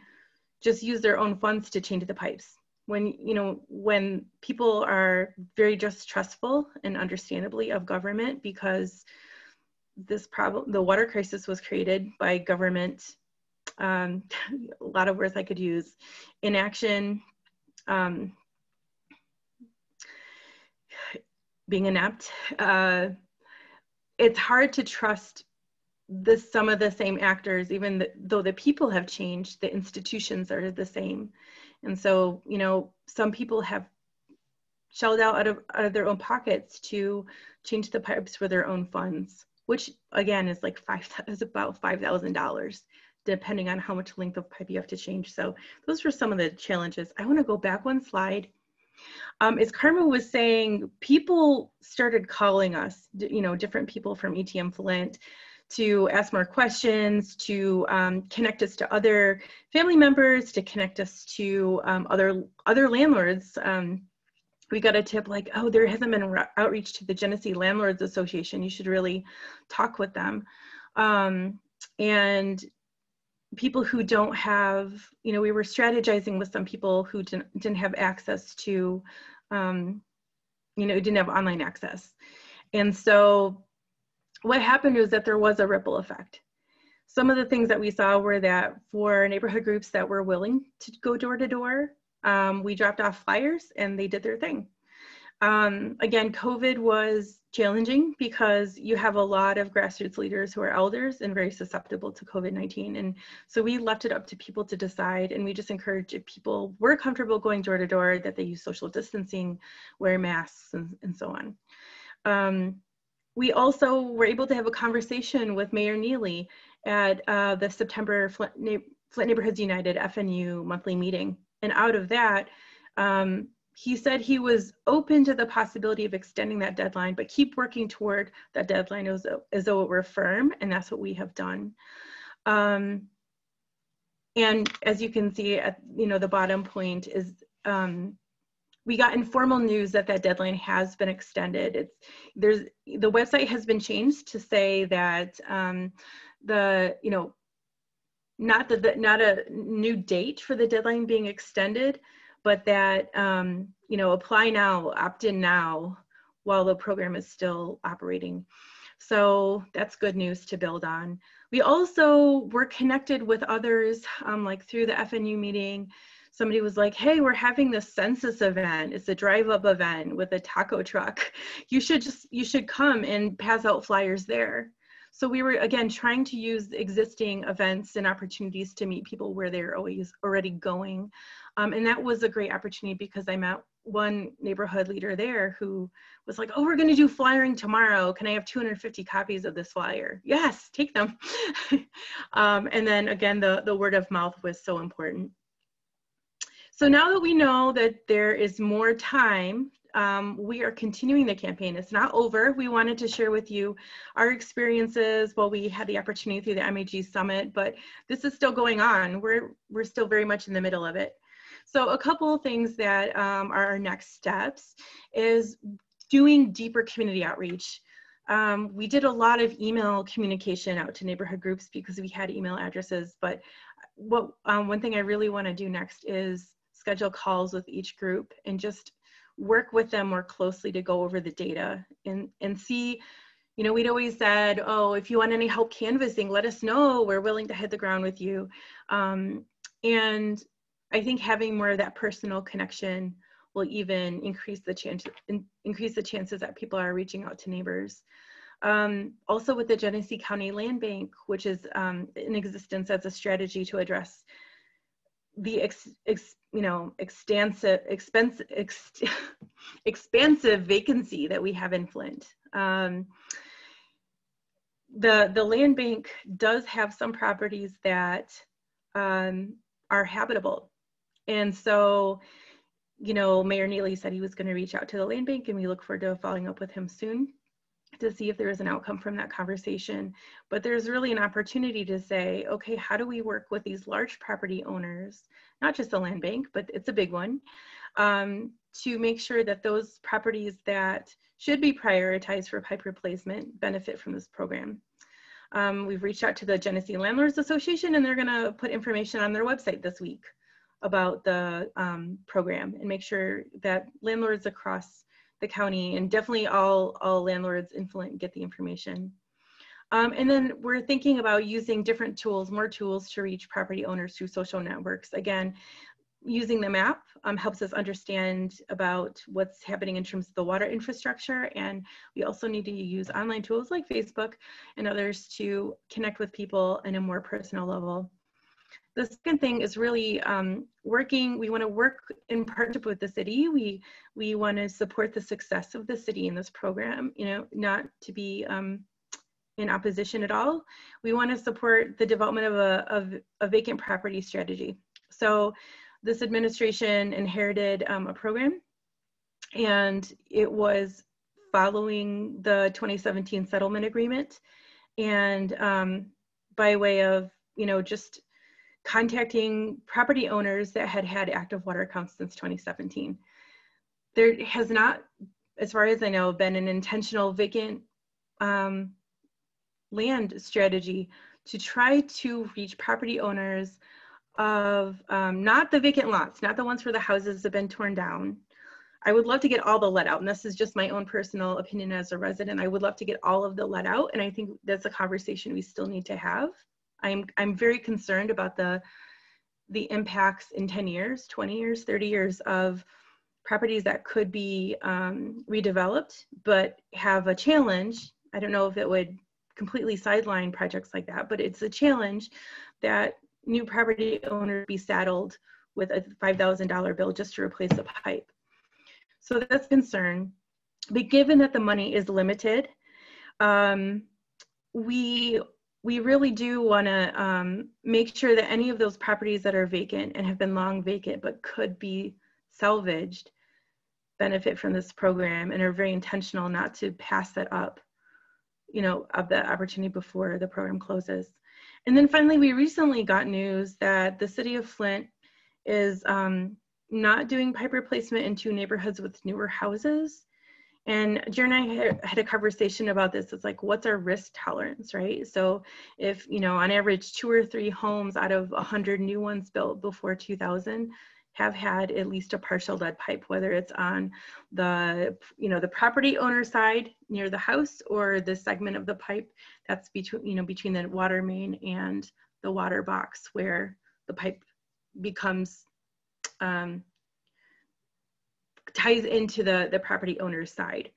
just use their own funds to change the pipes. When people are very distrustful, and understandably, of government, because the water crisis was created by government, a lot of words I could use, inaction, being inept. It's hard to trust some of the same actors, even though the people have changed, the institutions are the same. And so, you know, some people have shelled out of their own pockets to change the pipes for their own funds, which again is like about $5,000, depending on how much length of pipe you have to change. So those were some of the challenges. I want to go back one slide. As Karma was saying, people started calling us, you know, different people from ETM Flint, to ask more questions, to connect us to other family members, to connect us to other landlords. We got a tip like, oh, there hasn't been outreach to the Genesee Landlords Association. You should really talk with them. And people who don't have, you know, we were strategizing with some people who didn't have access to, you know, didn't have online access. And so what happened was that there was a ripple effect. Some of the things that we saw were that for neighborhood groups that were willing to go door to door, we dropped off flyers and they did their thing. Again, COVID was challenging because you have a lot of grassroots leaders who are elders and very susceptible to COVID-19. And so we left it up to people to decide, and we just encouraged if people were comfortable going door to door, that they use social distancing, wear masks, and so on. We also were able to have a conversation with Mayor Neely at the September Flint Neighborhoods United FNU monthly meeting. And out of that, he said he was open to the possibility of extending that deadline, but keep working toward that deadline as though it were firm, and that's what we have done. And as you can see at, you know, the bottom point is we got informal news that that deadline has been extended. The website has been changed to say that you know, not a new date for the deadline being extended, but that, you know, apply now, opt in now, while the program is still operating. So that's good news to build on. We also were connected with others, like through the FNU meeting. Somebody was like, hey, we're having this census event. It's a drive-up event with a taco truck. You should come and pass out flyers there. So we were, again, trying to use existing events and opportunities to meet people where they're already going. And that was a great opportunity because I met one neighborhood leader there who was like, oh, we're going to do flyering tomorrow. Can I have 250 copies of this flyer? Yes, take them. And then again, the word of mouth was so important. So now that we know that there is more time, we are continuing the campaign. It's not over. We wanted to share with you our experiences while we had the opportunity through the MAG Summit, but this is still going on. We're still very much in the middle of it. So a couple of things that are our next steps is doing deeper community outreach. We did a lot of email communication out to neighborhood groups because we had email addresses, but one thing I really want to do next is schedule calls with each group and just work with them more closely to go over the data and see, you know, we'd always said, oh, if you want any help canvassing, let us know. We're willing to hit the ground with you. And I think having more of that personal connection will even increase the chances that people are reaching out to neighbors. Also with the Genesee County Land Bank, which is in existence as a strategy to address the expansive vacancy that we have in Flint. The land bank does have some properties that are habitable. And so, you know, Mayor Neely said he was going to reach out to the land bank, and we look forward to following up with him soon to see if there is an outcome from that conversation. But there's really an opportunity to say, okay, how do we work with these large property owners, not just the land bank, but it's a big one, to make sure that those properties that should be prioritized for pipe replacement benefit from this program. We've reached out to the Genesee Landlords Association, and they're gonna put information on their website this week about the program and make sure that landlords across the county, and definitely all landlords in Flint, get the information. And then we're thinking about using different tools, more tools to reach property owners through social networks. Again, using the map helps us understand about what's happening in terms of the water infrastructure. And we also need to use online tools like Facebook and others to connect with people in a more personal level. The second thing is really we want to work in partnership with the city. We want to support the success of the city in this program, you know, not to be in opposition at all. We want to support the development of a vacant property strategy. So this administration inherited a program, and it was following the 2017 settlement agreement, and by way of, you know, just contacting property owners that had had active water accounts since 2017. There has not, as far as I know, been an intentional vacant land strategy to try to reach property owners of not the vacant lots, not the ones where the houses have been torn down. I would love to get all the let out, and this is just my own personal opinion as a resident. I would love to get all of the let out, and I think that's a conversation we still need to have. I'm very concerned about the impacts in 10 years, 20 years, 30 years of properties that could be redeveloped, but have a challenge. I don't know if it would completely sideline projects like that, but it's a challenge that new property owners be saddled with a $5,000 bill just to replace a pipe. So that's a concern. But given that the money is limited, we really do want to make sure that any of those properties that are vacant and have been long vacant but could be salvaged benefit from this program, and are very intentional not to pass that up, you know, of the opportunity before the program closes. And then finally, we recently got news that the city of Flint is not doing pipe replacement in 2 neighborhoods with newer houses. And Jared and I had a conversation about this. It's like, what's our risk tolerance, right? So if, you know, on average 2 or 3 homes out of 100 new ones built before 2000 have had at least a partial lead pipe, whether it's on the, you know, the property owner side near the house, or the segment of the pipe that's between, you know, between the water main and the water box, where the pipe becomes ties into the property owner's side.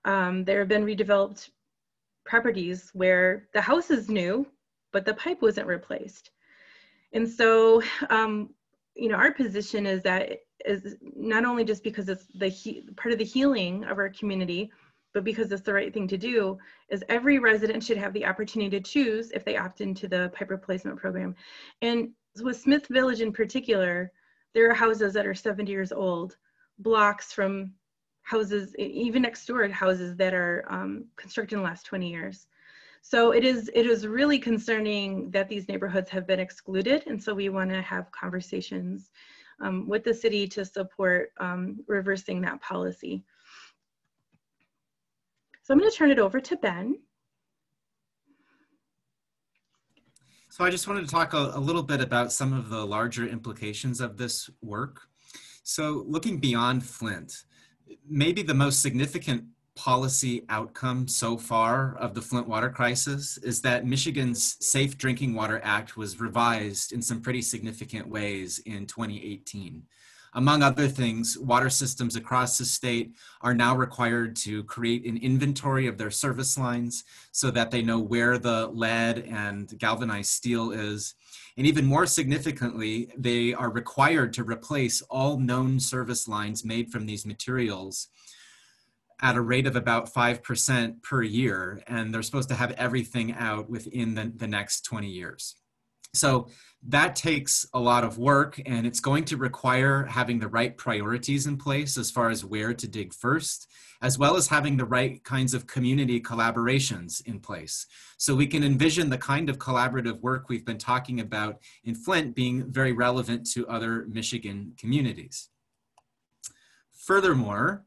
There have been redeveloped properties where the house is new, but the pipe wasn't replaced. And so, you know, our position is that is not only just because it's part of the healing of our community, but because it's the right thing to do, is every resident should have the opportunity to choose if they opt into the pipe replacement program. And with Smith Village in particular, there are houses that are 70 years old, blocks from houses, even next door to houses that are constructed in the last 20 years. So it is really concerning that these neighborhoods have been excluded. And so we want to have conversations with the city to support reversing that policy. So I'm going to turn it over to Ben. So I just wanted to talk a little bit about some of the larger implications of this work. So looking beyond Flint, maybe the most significant policy outcome so far of the Flint water crisis is that Michigan's Safe Drinking Water Act was revised in some pretty significant ways in 2018. Among other things, water systems across the state are now required to create an inventory of their service lines so that they know where the lead and galvanized steel is. And even more significantly, they are required to replace all known service lines made from these materials at a rate of about 5% per year. And they're supposed to have everything out within the next 20 years. So that takes a lot of work, and it's going to require having the right priorities in place as far as where to dig first, as well as having the right kinds of community collaborations in place. So we can envision the kind of collaborative work we've been talking about in Flint being very relevant to other Michigan communities. Furthermore,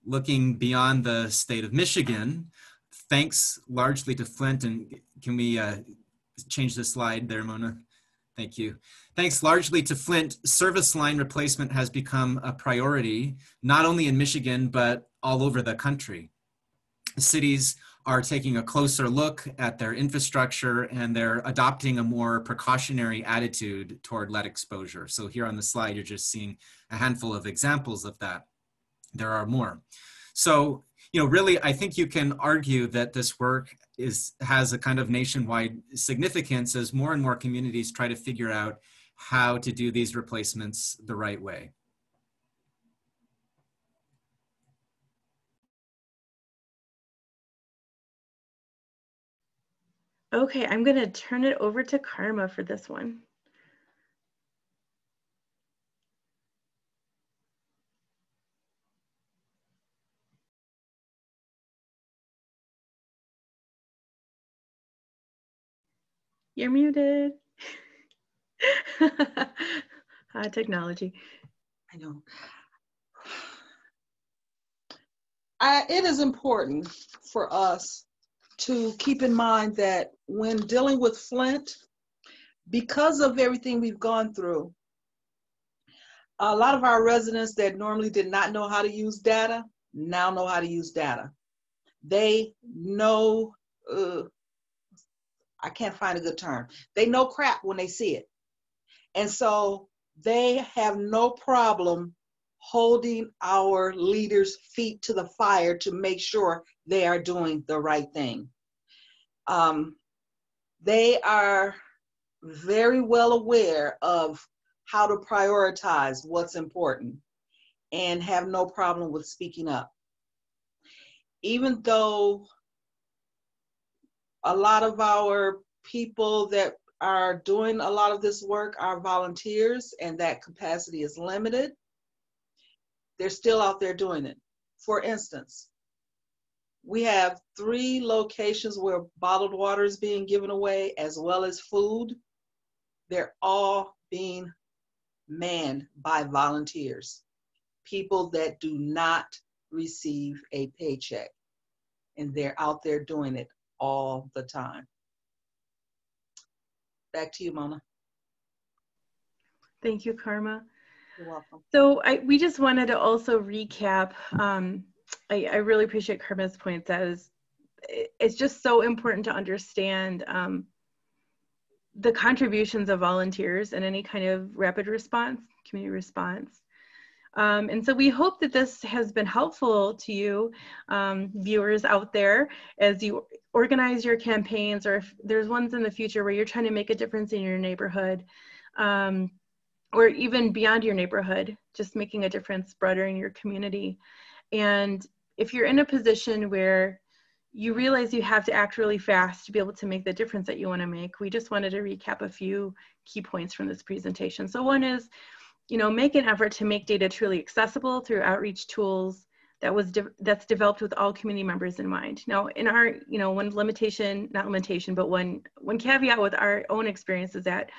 looking beyond the state of Michigan, thanks largely to Flint, and can we change the slide there, Mona? Thank you. Thanks largely to Flint, service line replacement has become a priority, not only in Michigan, but all over the country. cities are taking a closer look at their infrastructure, and they're adopting a more precautionary attitude toward lead exposure. So here on the slide, you're just seeing a handful of examples of that. There are more. So, really, I think you can argue that this work has a kind of nationwide significance as more and more communities try to figure out how to do these replacements the right way. Okay, I'm going to turn it over to Karma for this one. You're muted. Technology. I know. It is important for us to keep in mind that when dealing with Flint, because of everything we've gone through, a lot of our residents that normally did not know how to use data now know how to use data. They know, I can't find a good term. They know crap when they see it. And so they have no problem holding our leaders' feet to the fire to make sure they are doing the right thing. They are very well aware of how to prioritize what's important and have no problem with speaking up. Even though a lot of our people that are doing a lot of this work are volunteers and that capacity is limited, they're still out there doing it. For instance, we have 3 locations where bottled water is being given away as well as food. They're all being manned by volunteers, people that do not receive a paycheck, and they're out there doing it all the time. Back to you, Mona. Thank you, Karma. You're welcome. So we just wanted to also recap. I really appreciate Karma's point. It's just so important to understand the contributions of volunteers in any kind of rapid response, community response. And so we hope that this has been helpful to you, viewers out there, as you organize your campaigns, or if there's ones in the future where you're trying to make a difference in your neighborhood, or even beyond your neighborhood, just making a difference broader in your community. And if you're in a position where you realize you have to act really fast to be able to make the difference that you want to make, we just wanted to recap a few key points from this presentation. So one is, make an effort to make data truly accessible through outreach tools that's developed with all community members in mind. Now, in our, one caveat with our own experience is that,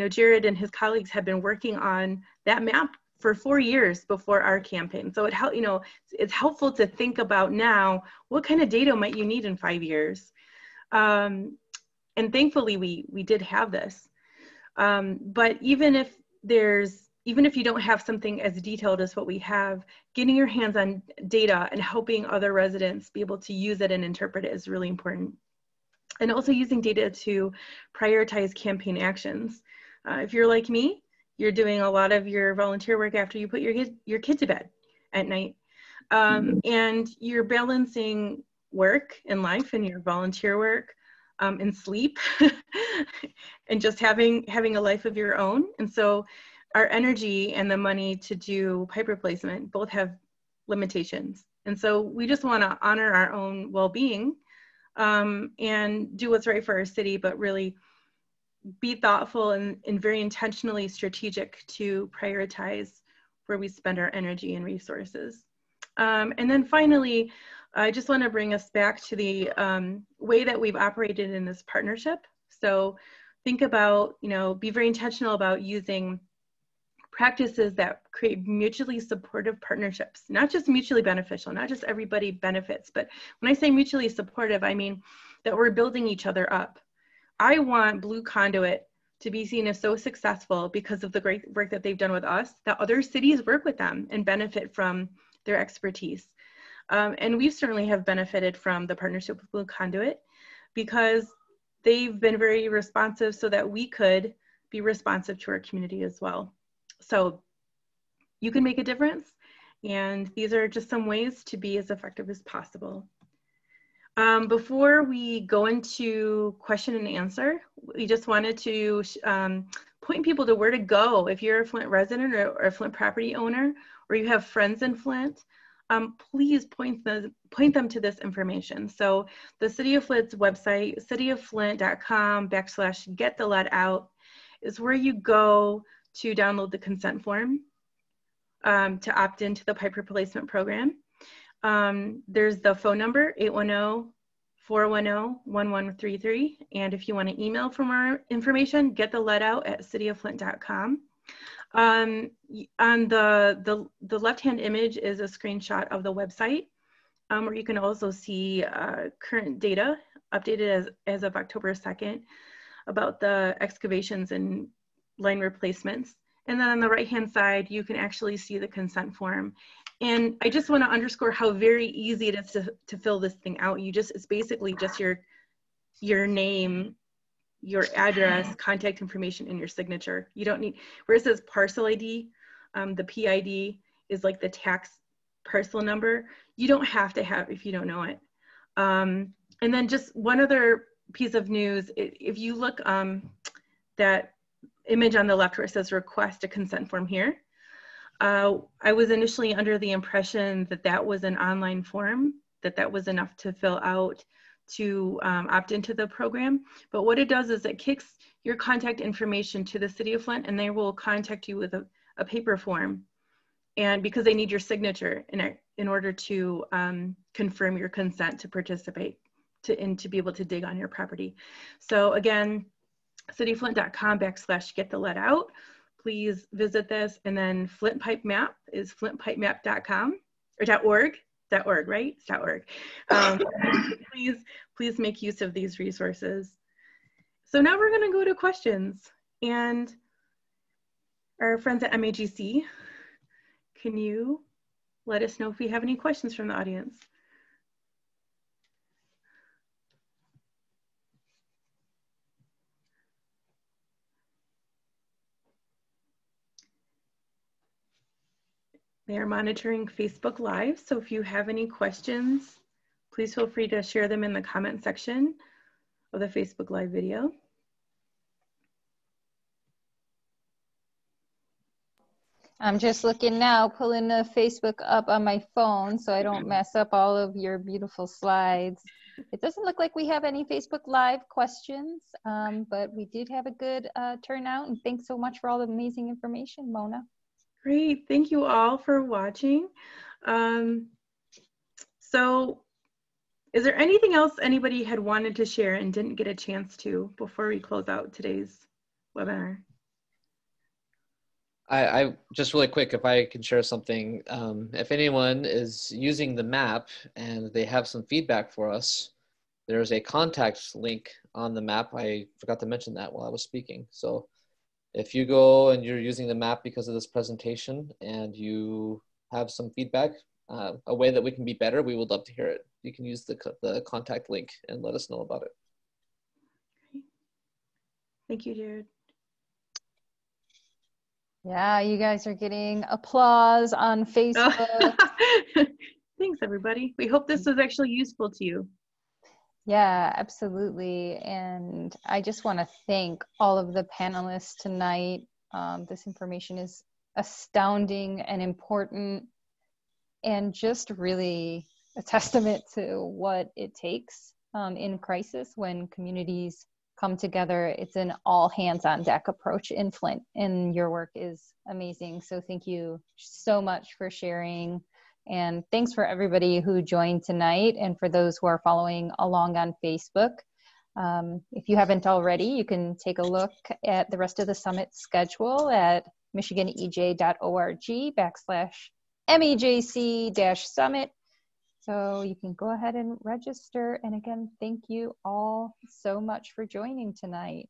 Jared and his colleagues have been working on that map for 4 years before our campaign. So it's helpful to think about now, what kind of data might you need in 5 years? And thankfully we did have this. But even if you don't have something as detailed as what we have, getting your hands on data and helping other residents be able to use it and interpret it is really important. And also using data to prioritize campaign actions. If you're like me, you're doing a lot of your volunteer work after you put your kid to bed at night. And you're balancing work and life and your volunteer work and sleep and just having a life of your own. And so our energy and the money to do pipe replacement both have limitations. And so we just want to honor our own well-being and do what's right for our city, but really be thoughtful and very intentionally strategic to prioritize where we spend our energy and resources. And then finally, I just want to bring us back to the way that we've operated in this partnership. So think about, be very intentional about using practices that create mutually supportive partnerships, not just mutually beneficial, not just everybody benefits, but when I say mutually supportive, I mean that we're building each other up. I want Blue Conduit to be seen as so successful because of the great work that they've done with us, that other cities work with them and benefit from their expertise. And we certainly have benefited from the partnership with Blue Conduit because they've been very responsive so that we could be responsive to our community as well. So you can make a difference, and these are just some ways to be as effective as possible. Before we go into question and answer, we just wanted to point people to where to go. If you're a Flint resident or a Flint property owner, or you have friends in Flint, please point them to this information. So the City of Flint's website, cityoflint.com/get-the-let-out, is where you go to download the consent form to opt into the pipe replacement program. There's the phone number, 810-410-1133. And if you want to email for more information, get-the-let-out@cityoflint.com. On the left-hand image is a screenshot of the website, where you can also see current data updated as of October 2nd about the excavations and line replacements. And then on the right-hand side, you can actually see the consent form. And I just want to underscore how very easy it is to fill this thing out. It's basically just your name, your address, contact information, and your signature. You don't need, where it says parcel ID, the PID is like the tax parcel number. You don't have to have if you don't know it. And then just one other piece of news, if you look that image on the left where it says request a consent form here, I was initially under the impression that that was an online form, that was enough to fill out to opt into the program. But what it does is it kicks your contact information to the City of Flint, and they will contact you with a paper form. And because they need your signature in order to confirm your consent to participate and to be able to dig on your property. So again, cityoflint.com/get-the-let-out. Please visit this. And then Flint Pipe Map is flintpipemap.com or .org, right? It's .org. Please make use of these resources. So now we're going to go to questions. And our friends at MAGC, can you let us know if we have any questions from the audience? They are monitoring Facebook Live, so if you have any questions, please feel free to share them in the comment section of the Facebook Live video. I'm just looking now, pulling the Facebook up on my phone so I don't mess up all of your beautiful slides. It doesn't look like we have any Facebook Live questions, but we did have a good turnout, and thanks so much for all the amazing information, Mona. Great, thank you all for watching. So is there anything else anybody had wanted to share and didn't get a chance to before we close out today's webinar? I just really quick, if I can share something, if anyone is using the map and they have some feedback for us, there's a contact link on the map. I forgot to mention that while I was speaking. So if you go and you're using the map because of this presentation and you have some feedback, a way that we can be better, we would love to hear it. You can use the contact link and let us know about it. Thank you, Jared. Yeah, you guys are getting applause on Facebook. Thanks, everybody. We hope this was actually useful to you. Yeah, absolutely. And I just want to thank all of the panelists tonight. This information is astounding and important, and just really a testament to what it takes in crisis when communities come together. It's an all hands on deck approach in Flint, and your work is amazing. So thank you so much for sharing. And thanks for everybody who joined tonight, and for those who are following along on Facebook. If you haven't already, you can take a look at the rest of the summit schedule at michiganej.org/MEJC-summit. So you can go ahead and register. And again, thank you all so much for joining tonight.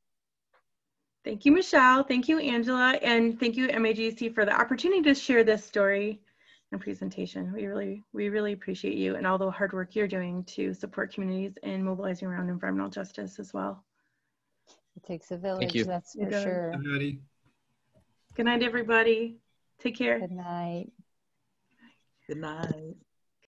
Thank you, Michelle. Thank you, Angela. And thank you, MAGC, for the opportunity to share this story. and presentation. We really appreciate you and all the hard work you're doing to support communities and mobilizing around environmental justice as well. It takes a village, you. that's for It does. sure. Everybody. Good night, everybody. Take care. Good night. Good night.